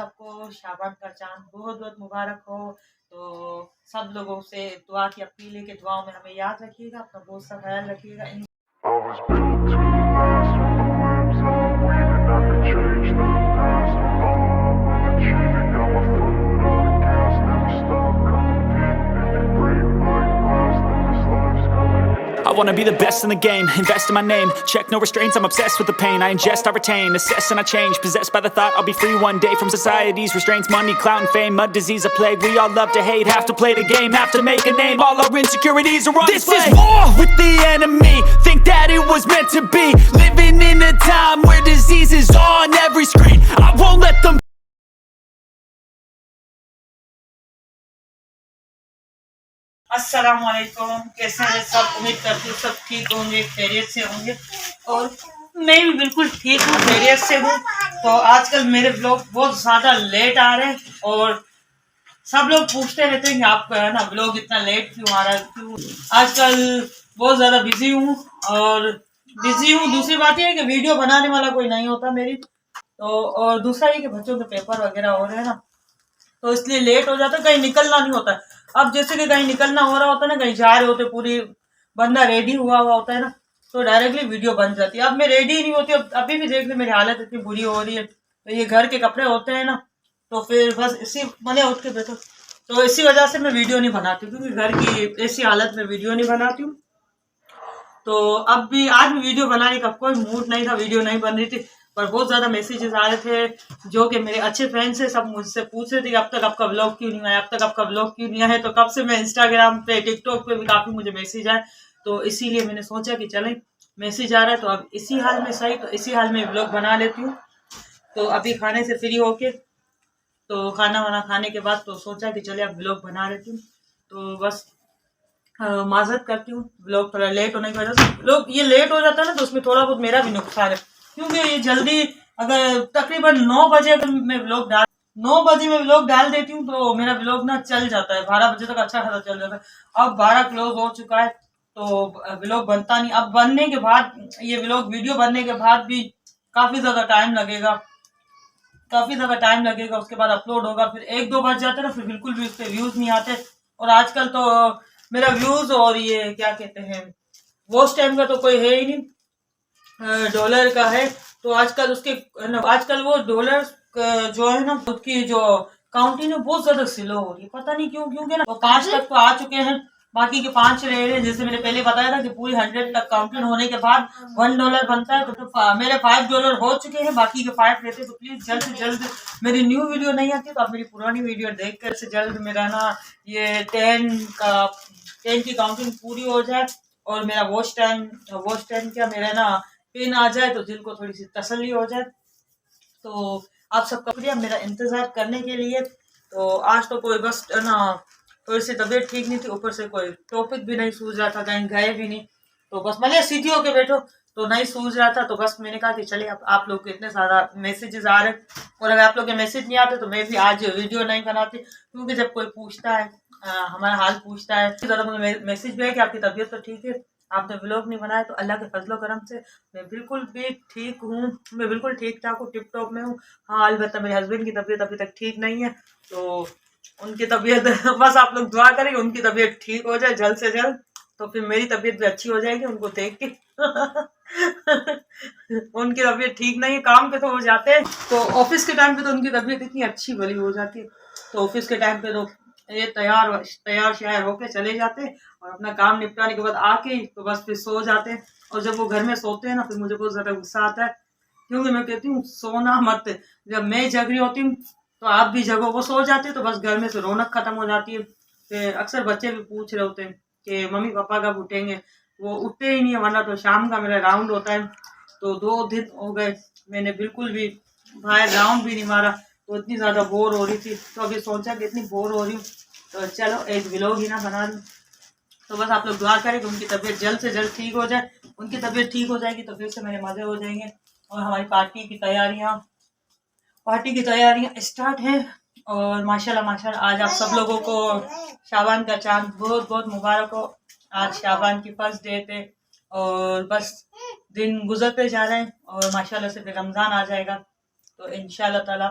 सबको शाबान का चांद बहुत बहुत मुबारक हो। तो सब लोगों से दुआ की अपील है कि दुआओं में हमें याद रखिएगा, अपना बहुत सा ख्याल रखिएगा। I was built to last with my webs unweaving. I could change the past, I'm all achieving. Got my foot on the gas, never stop competing. If you break my glass, then this life's coming. I wanna be the best in the game, invest in my name. Check no restraints, I'm obsessed with the pain. I ingest, I retain, assess and I change. Possessed by the thought I'll be free one day from society's restraints. Money, clout and fame, mud, disease, a plague. We all love to hate, have to play the game, have to make a name. All our insecurities are on display. This is war with the enemy, think that it was meant to be. Living in a time where disease is on every screen. I won't let them. अस्सलाम वालेकुम, कैसे हैं सब? उम्मीद करती हूँ सब ठीक होंगे, खैरियत से होंगे और मैं भी बिल्कुल ठीक हूँ, खैरियत से हूँ। तो आजकल मेरे व्लॉग बहुत ज़्यादा लेट आ रहे हैं और सब लोग पूछते रहते हैं कि आपका है ना व्लॉग इतना लेट क्यों आ रहा है, क्यों? आजकल बहुत ज़्यादा बिजी हूँ और दूसरी बात यह है कि वीडियो बनाने वाला कोई नहीं होता मेरी। तो और दूसरा ये कि बच्चों के पेपर वगैरह हो रहे हैं ना, तो इसलिए लेट हो जाता है, कहीं निकलना नहीं होता। अब जैसे कि कहीं निकलना हो रहा होता है ना, कहीं जा रहे होते, पूरी बंदा रेडी हुआ होता है ना, तो डायरेक्टली वीडियो बन जाती है। अब मैं रेडी ही नहीं होती, अभी भी देख ले मेरी हालत इतनी बुरी हो रही है। तो ये घर के कपड़े होते हैं ना, तो फिर बस इसी मैंने उठ के बैठो, तो इसी वजह से मैं वीडियो नहीं बनाती, क्योंकि घर की ऐसी हालत में वीडियो नहीं बनाती हूँ। तो अब भी आज भी वीडियो बनाने का कोई मूड नहीं था, वीडियो नहीं बन रही थी, पर बहुत ज़्यादा मैसेजेस आ रहे थे जो कि मेरे अच्छे फ्रेंड्स हैं, सब मुझसे पूछ रहे थे कि अब तक आपका व्लॉग क्यों नहीं आया, अब तक आपका व्लॉग क्यों नहीं आया है। तो कब से मैं इंस्टाग्राम पे, टिकटॉक पे भी काफ़ी मुझे मैसेज आए, तो इसीलिए मैंने सोचा कि चलें, मैसेज आ रहा है तो अब इसी हाल में सही, तो इसी हाल में व्लॉग बना लेती हूँ। तो अभी खाने से फ्री होके, तो खाना वाना खाने के बाद तो सोचा कि चले अब व्लॉग बना लेती हूँ। तो बस माजरत करती हूँ व्लॉग थोड़ा लेट होने की वजह से। लोग ये लेट हो जाता है ना, तो उसमें थोड़ा बहुत मेरा भी नुकसान है, क्योंकि ये जल्दी अगर तकरीबन 9 बजे अगर मैं व्लॉग डाल 9 बजे मैं व्लॉग डाल देती हूँ तो मेरा व्लॉग ना चल जाता है, 12 बजे तक अच्छा खासा चल जाता है। अब 12 क्लोज हो चुका है तो व्लॉग बनता नहीं। अब बनने के बाद ये व्लॉग वीडियो बनने के बाद भी काफ़ी ज़्यादा टाइम लगेगा, उसके बाद अपलोड होगा, फिर 1-2 बज जाते हैं ना, फिर बिल्कुल भी उस पर व्यूज़ नहीं आते। और आजकल तो मेरा व्यूज़ और ये क्या कहते हैं वॉच टाइम का तो कोई है ही नहीं, डॉलर का है। तो आजकल उसके आजकल वो डॉलर जो है ना, उसकी जो काउंटिंग है बहुत ज्यादा स्लो हो रही है, पता नहीं क्यों, क्योंकि ना वो 5 तक तो आ चुके हैं, बाकी के 5 रह रहे हैं। जैसे मैंने पहले बताया था कि पूरी 100 तक काउंटिंग होने के बाद $1 बनता है, तो मेरे $5 हो चुके हैं, बाकी के 5 रहते। तो प्लीज जल्द से जल्द, मेरी न्यू वीडियो नहीं आती तो आप मेरी पुरानी वीडियो देख कर से जल्द मेरा ना ये 10 की काउंटिंग पूरी हो जाए और मेरा वॉच टाइम क्या मेरा ना पिन आ जाए, तो दिल को थोड़ी सी तसल्ली हो जाए। तो आप सबका शुक्रिया मेरा इंतज़ार करने के लिए। तो आज तो कोई बस ना थोड़ी सी तबीयत ठीक नहीं थी, ऊपर से कोई टॉपिक भी नहीं सूझ रहा था, कहीं गए भी नहीं, तो बस मैंने सीधी होके बैठो तो नहीं सूझ रहा था। तो बस मैंने कहा कि चलिए, अब आप लोग के इतने सारा मैसेजेस आ रहे और अगर आप लोग के मैसेज नहीं आते तो मैं भी आज वीडियो नहीं बनाती, क्योंकि जब कोई पूछता है हमारा हाल पूछता है, ज़्यादा मुझे मैसेज भी है कि आपकी तबीयत तो ठीक है, आपने व्लॉग नहीं बनाया, तो अल्लाह के फजलो करम से मैं बिल्कुल भी ठीक हूँ, मैं बिल्कुल ठीक ठाक हूँ, टिप टॉप में हूँ। हाँ, अलबत्ता मेरे हस्बैंड की तबीयत अभी तक ठीक नहीं है, तो उनकी तबीयत बस आप लोग दुआ करें उनकी तबीयत ठीक हो जाए जल्द से जल्द, तो फिर मेरी तबीयत भी अच्छी हो जाएगी उनको देख के। उनकी तबीयत ठीक नहीं है, काम पे तो हो जाते हैं, तो ऑफिस के टाइम पे तो उनकी तबीयत इतनी अच्छी भली हो जाती है, तो ऑफिस के टाइम पे तो ये तैयार शायर होके चले जाते हैं और अपना काम निपटाने के बाद आके तो बस फिर सो जाते हैं। और जब वो घर में सोते हैं ना, फिर मुझे बहुत ज़्यादा गुस्सा आता है, क्योंकि मैं कहती हूँ सोना मत, जब मैं जग रही होती हूँ तो आप भी जगो, वो सो जाते हैं तो बस घर में से रौनक खत्म हो जाती है। फिर अक्सर बच्चे भी पूछ रहे होते हैं कि मम्मी पापा कब उठेंगे, वो उठते ही नहीं है, वरना तो शाम का मेरा राउंड होता है। तो 2 दिन हो गए मैंने बिल्कुल भी बाहर राउंड भी नहीं मारा, तो इतनी ज़्यादा बोर हो रही थी, तो अभी सोचा कि इतनी बोर हो रही हूँ तो चलो एक व्लॉग ही ना बना लूँ। तो बस आप लोग दुआ करें कि उनकी तबीयत जल्द से जल्द ठीक हो जाए। उनकी तबीयत ठीक हो जाएगी तो फिर से मेरे मज़े हो जाएंगे और हमारी पार्टी की तैयारियां स्टार्ट है। और माशाल्लाह आज आप सब लोगों को शाबान का चांद बहुत बहुत मुबारक हो। आज शाबान की फर्स्ट डे थे और बस दिन गुजरते जा रहे हैं और माशाल्लाह से फिर रमज़ान आ जाएगा, तो इंशाल्लाह ताला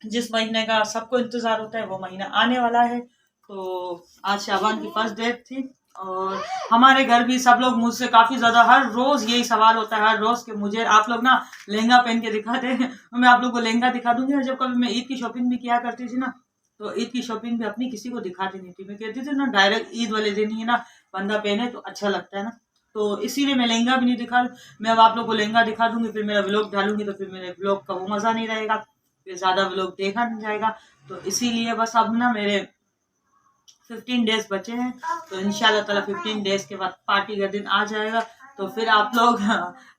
जिस महीने का सबको इंतज़ार होता है वो महीना आने वाला है। तो आज शाबान की फर्स्ट डेट थी और हमारे घर भी सब लोग मुझसे काफ़ी ज़्यादा हर रोज़ यही सवाल होता है हर रोज़ कि मुझे आप लोग ना लहंगा पहन के दिखाते हैं। मैं आप लोग को लहंगा दिखा दूंगी। और जब कभी मैं ईद की शॉपिंग भी किया करती थी ना, तो ईद की शॉपिंग भी अपनी किसी को दिखाती नहीं थी। मैं कहती थी ना डायरेक्ट ईद वाले दिन ही ना बंदा पहने तो अच्छा लगता है ना। तो इसीलिए मैं लहंगा भी नहीं दिखा रही। मैं अब आप लोग को लहंगा दिखा दूंगी, फिर मेरा व्लॉग डालूंगी तो फिर मेरे व्लॉग का वो मज़ा नहीं रहेगा, फिर ज़्यादा व्लॉग देखा नहीं जाएगा। तो इसीलिए बस अब ना मेरे 15 डेज बचे हैं। तो इंशाल्लाह ताला 15 डेज के बाद पार्टी का दिन आ जाएगा। तो फिर आप लोग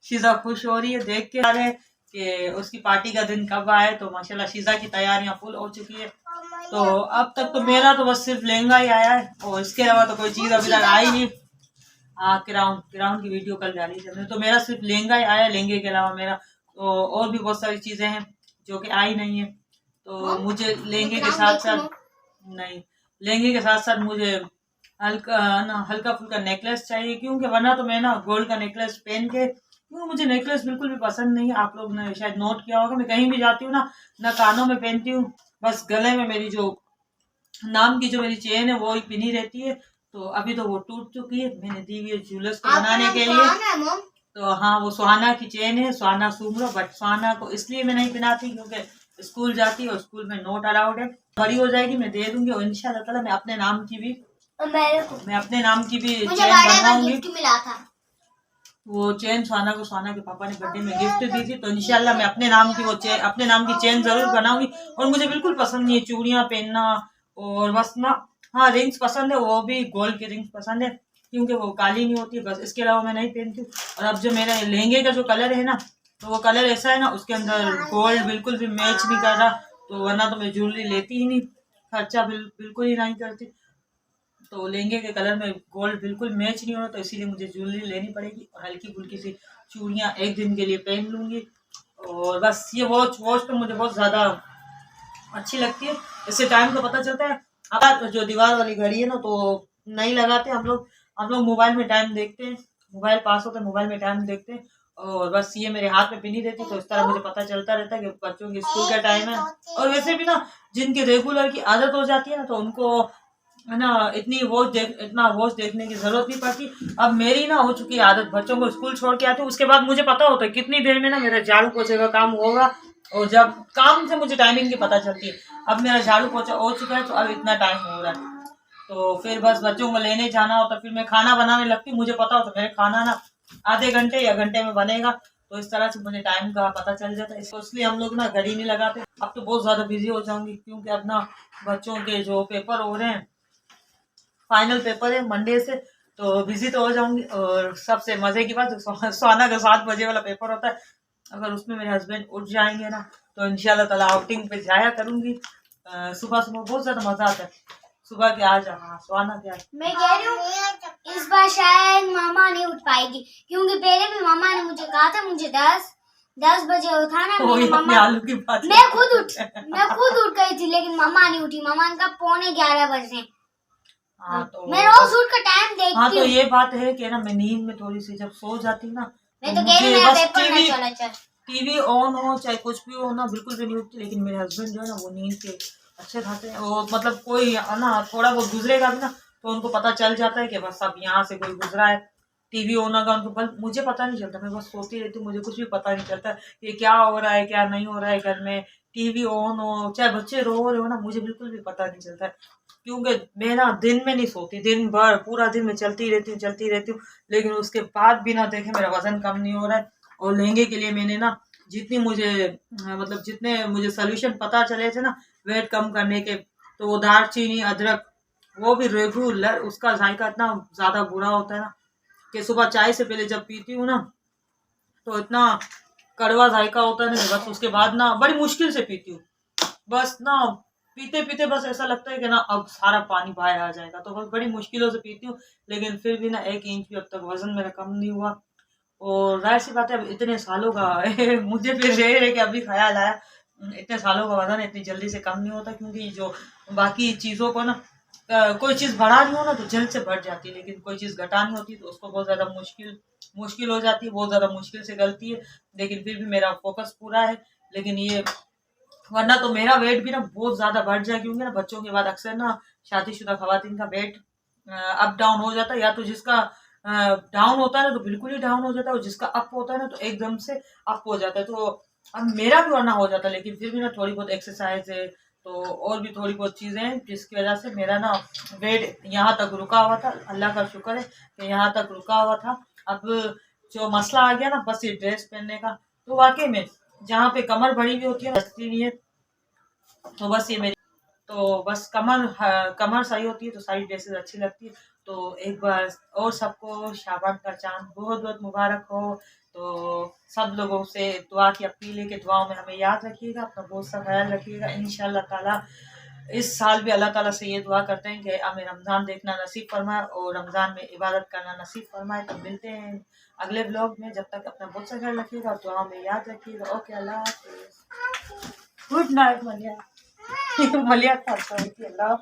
शीज़ा खुश हो रही है देख के आ रहे हैं कि उसकी पार्टी का दिन कब आए। तो माशाल्लाह शीज़ा की तैयारियां फुल हो चुकी है। तो अब तक तो मेरा तो बस सिर्फ लहंगा ही आया है और इसके अलावा तो कोई चीज़ अभी तक आई नहीं। हाँ, किराउन की वीडियो कल डाली थी हमने। तो मेरा सिर्फ लहंगा ही आया, लहंगे के अलावा मेरा तो और भी बहुत सारी चीज़ें हैं जो कि आई नहीं है। तो मुझे लहंगे के साथ साथ नहीं, लहंगे के साथ साथ मुझे हल्का फुल्का नेकलेस चाहिए, क्योंकि वरना तो मैं ना गोल्ड का नेकलेस पहन के, क्योंकि मुझे नेकलेस बिल्कुल भी पसंद नहीं है। आप लोग ने शायद नोट किया होगा, मैं कहीं भी जाती हूँ ना कानों में पहनती हूँ, बस गले में मेरी जो नाम की जो मेरी चेन है वो ही पिनी रहती है। तो अभी तो वो टूट चुकी है, मैंने दी हुई है ज्वेलर्स को बनाने के लिए। तो हाँ, वो सुहाना की चेन है, सुहाना सुमरो, बट सुहाना को इसलिए मैं नहीं पहनाती क्योंकि स्कूल जाती है और स्कूल में नोट अलाउड है। बड़ी हो जाएगी मैं दे दूंगी और इंशाल्लाह ताला मैं अपने नाम की भी चेन बनवाऊंगी। वो चेन सुहाना के पापा ने बर्थडे में गिफ्ट दी थी। तो इंशाल्लाह मैं अपने नाम की चेन जरूर बनाऊंगी। और मुझे बिल्कुल पसंद नहीं है चूड़ियां पहनना, और बस ना, हाँ रिंग्स पसंद है, वो भी गोल्ड की रिंग्स पसंद है क्योंकि वो काली नहीं होती, बस इसके अलावा मैं नहीं पहनती हूँ। और अब जो मेरा लहंगे का जो कलर है ना, तो वो कलर ऐसा है ना, उसके अंदर गोल्ड बिल्कुल भी मैच नहीं कर रहा। तो वरना तो मैं ज्वेलरी लेती ही नहीं, खर्चा बिल्कुल ही नहीं करती। तो लहंगे के कलर में गोल्ड बिल्कुल मैच नहीं हो रहा, तो इसीलिए मुझे ज्वेलरी लेनी पड़ेगी और हल्की फुल्की सी चूड़ियाँ एक दिन के लिए पहन लूँगी। और बस ये वॉच तो मुझे बहुत ज़्यादा अच्छी लगती है, इससे टाइम का पता चलता है। अब जो दीवार वाली घड़ी है ना, तो नहीं लगाते हम लोग मोबाइल में टाइम देखते हैं, मोबाइल पास होता है, मोबाइल में टाइम देखते हैं। और बस ये मेरे हाथ में पिनी रहती, तो इस तरह मुझे पता चलता रहता है कि बच्चों की स्कूल का टाइम है। और वैसे भी ना, जिनकी रेगुलर की आदत हो जाती है ना, तो उनको है ना इतना वॉच देखने की जरूरत नहीं पड़ती। अब मेरी ना हो चुकी है आदत, बच्चों को स्कूल छोड़ के आती हूँ, उसके बाद मुझे पता होता है कितनी देर में ना मेरा झाड़ू पोछे का काम होगा। और जब काम से मुझे टाइमिंग की पता चलती है, अब मेरा झाड़ू पोछा हो चुका है तो अब इतना टाइम हो रहा है। तो फिर बस बच्चों को लेने जाना होता, फिर मैं खाना बनाने लगती, मुझे पता होता मेरे खाना ना आधे घंटे या घंटे में बनेगा। तो इस तरह से मुझे टाइम का पता चल जाता है, इसलिए हम लोग ना घड़ी नहीं लगाते। अब तो बहुत ज़्यादा बिजी हो जाऊंगी क्योंकि अब ना बच्चों के जो पेपर हो रहे हैं, फाइनल पेपर है मंडे से, तो बिजी तो हो जाऊंगी। और सबसे मजे की बात, सोना का 7 बजे वाला पेपर होता है, अगर उसमें मेरे हस्बैंड उठ जाएंगे ना, तो इंशाल्लाह ताला आउटिंग पे जाया करूंगी। सुबह बहुत ज्यादा मजा आता है सुबह के। आ जाना सोना क्या, मैं कह रही हूँ इस बार शायद मामा नहीं उठ पाएगी, क्योंकि पहले भी मामा ने मुझे कहा था मुझे 10 बजे उठाना। आलू की बात मैं खुद उठ गई थी, लेकिन मामा नहीं उठी। मामा ने कहा 11:45 बजे। हाँ, तो मैं रोज उठ कर टाइम देखती हूँ। हाँ, तो ये बात है कि ना मैं नींद में थोड़ी सी जब सो जाती ना, मैं तो कह रही हूँ मेरा पेपर ना चला चल। टीवी ऑन हो चाहे कुछ भी हो ना, बिल्कुल भी नहीं उठती। लेकिन मेरे हस्बैंड जो है ना, वो नींद के अच्छे खाते हैं। और मतलब कोई ना थोड़ा बहुत गुजरेगा भी ना, तो उनको पता चल जाता है कि बस अब यहाँ से कोई गुजरा है। टीवी ऑन होगा उनको, बस मुझे पता नहीं चलता, मैं बस सोती रहती हूँ, मुझे कुछ भी पता नहीं चलता कि क्या हो रहा है क्या नहीं हो रहा है घर में। टीवी ऑन हो चाहे बच्चे रो रहे हो ना, मुझे बिल्कुल भी पता नहीं चलता है, क्योंकि मैं ना दिन में नहीं सोती, दिन भर पूरा दिन में चलती रहती हूँ। लेकिन उसके बाद भी ना देखे मेरा वजन कम नहीं हो रहा है। और लहंगे के लिए मैंने ना जितने मुझे सोल्यूशन पता चले थे ना वेट कम करने के, तो वो दालचीनी अदरक, वो भी रेगुलर, उसका जायका इतना ज़्यादा बुरा होता है ना कि सुबह चाय से पहले जब पीती हूँ ना, तो इतना कड़वा जायका होता है ना, बस उसके बाद ना बड़ी मुश्किल से पीती हूँ। बस ना पीते पीते बस ऐसा लगता है कि ना अब सारा पानी बाहर आ जाएगा, तो बस बड़ी मुश्किलों से पीती हूँ। लेकिन फिर भी ना 1 इंच भी अब तक वजन मेरा कम नहीं हुआ। और जाहिर सी बात है, अब इतने सालों का मुझे फिर रह के अभी ख्याल आया, इतने सालों का वजन इतनी जल्दी से कम नहीं होता, क्योंकि जो बाकी चीज़ों को ना कोई चीज़ बढ़ानी हो ना तो जल्द से बढ़ जाती है, लेकिन कोई चीज़ घटानी होती है तो उसको बहुत ज़्यादा मुश्किल हो जाती है, बहुत ज़्यादा मुश्किल से गलती है। लेकिन फिर भी मेरा फोकस पूरा है। लेकिन ये वरना तो मेरा वेट भी ना बहुत ज्यादा बढ़ जाए, क्योंकि ना बच्चों के बाद अक्सर ना शादीशुदा खवातीन का वेट अप डाउन हो जाता है। या तो जिसका डाउन होता है ना तो बिल्कुल ही डाउन हो जाता है, और जिसका अप होता है ना तो एकदम से अप हो जाता है। तो अब मेरा भी वरना हो जाता है, लेकिन फिर भी ना थोड़ी बहुत एक्सरसाइज है तो और भी थोड़ी बहुत चीजें हैं जिसकी वजह से मेरा ना वेट यहाँ तक रुका हुआ था। अल्लाह का शुक्र है कि यहाँ तक रुका हुआ था। अब जो मसला आ गया ना बस ये ड्रेस पहनने का, तो वाकई में जहाँ पे कमर बड़ी हुई होती है बचती नहीं है। तो बस ये मेरी, तो बस कमर सही होती है तो सारी ड्रेसेस अच्छी लगती है। तो एक बार और सबको शाबान का चांद बहुत बहुत मुबारक हो। तो सब लोगों से दुआ की अपील है कि दुआओं में हमें याद रखिएगा, अपना बहुत सा ख्याल रखिएगा। इंशाल्लाह ताला इस साल भी अल्लाह ताला से ये दुआ करते हैं कि हमें रमज़ान देखना नसीब फरमाए और रमज़ान में इबादत करना नसीब फरमाए। तो मिलते हैं अगले ब्लॉग में, जब तक अपना बहुत सा ख्याल रखिएगा और दुआओं में याद रखिएगा। ओके, अल्लाह हाफिज़, गुड नाइट मलिया। मलिया था अल्लाह।